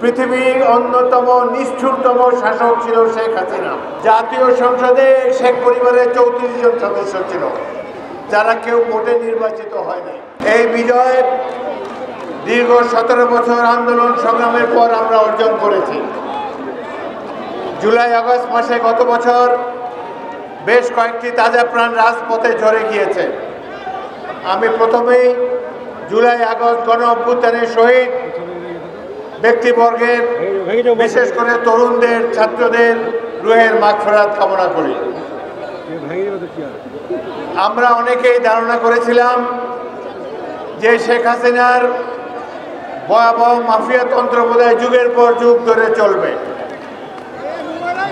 পৃথিবীর অন্যতম নিষ্ঠুরতম শাসক ছিল শেখ হাসিনা। জাতীয় সংসদে শেখ পরিবারের 34 জন সদস্য ছিল, যারা কেউ ভোটে নির্বাচিত হয়নি। এই বিজয় দীর্ঘ 17 বছর আন্দোলন সংগ্রামের পর আমরা অর্জন করেছি। জুলাই আগস্ট মাসে গত বছর বেশ কয়েকটি তাজা প্রাণ রাজপথে ঝরে গিয়েছে। আমি প্রথমেই জুলাই আগস্ট গণ অভ্যুত্থানের শহীদ ব্যক্তিবর্গের, বিশেষ করে তরুণদের, ছাত্রদের রুহের মাগফিরাত কামনা করি। আমরা অনেকেই ধারণা করেছিলাম যে শেখ হাসিনার ভয়াবহ মাফিয়াতন্ত্র বোধহয় যুগের পর যুগ ধরে চলবে।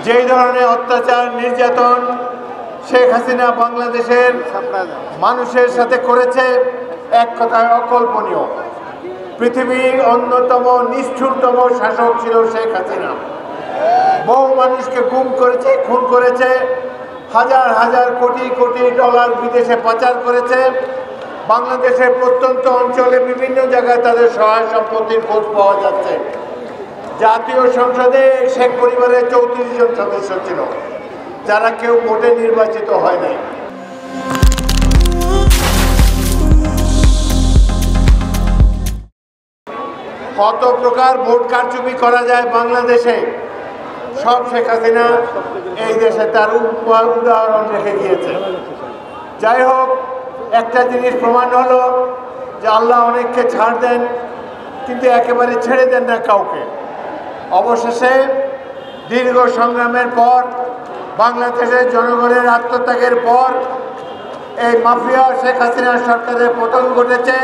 যেই ধরনের অত্যাচার, নির্যাতন শেখ হাসিনা বাংলাদেশের মানুষের সাথে করেছে, এক কথায় অকল্পনীয়। পৃথিবীর অন্যতম নিষ্ঠুরতম শাসক ছিল শেখ হাসিনা। বহু মানুষকে গুম করেছে, খুন করেছে, হাজার হাজার কোটি কোটি ডলার বিদেশে পাচার করেছে। বাংলাদেশের প্রত্যন্ত অঞ্চলে বিভিন্ন জায়গায় তাদের সহায় সম্পত্তির খোঁজ পাওয়া যাচ্ছে। জাতীয় সংসদে শেখ পরিবারের 34 জন সদস্য ছিল, যারা কেউ ভোটে নির্বাচিত হয় নাই। কত প্রকার ভোট কারচুপি করা যায় বাংলাদেশে, সব শেখ হাসিনা এই দেশে তার উদাহরণ রেখে গিয়েছে। যাই হোক, একটা জিনিস প্রমাণ হলো যে আল্লাহ অনেককে ছাড় দেন, কিন্তু একেবারে ছেড়ে দেন না কাউকে। অবশেষে দীর্ঘ সংগ্রামের পর, বাংলাদেশের জনগণের আত্মত্যাগের পর এই মাফিয়া শেখ হাসিনা সরকারের পতন ঘটেছে।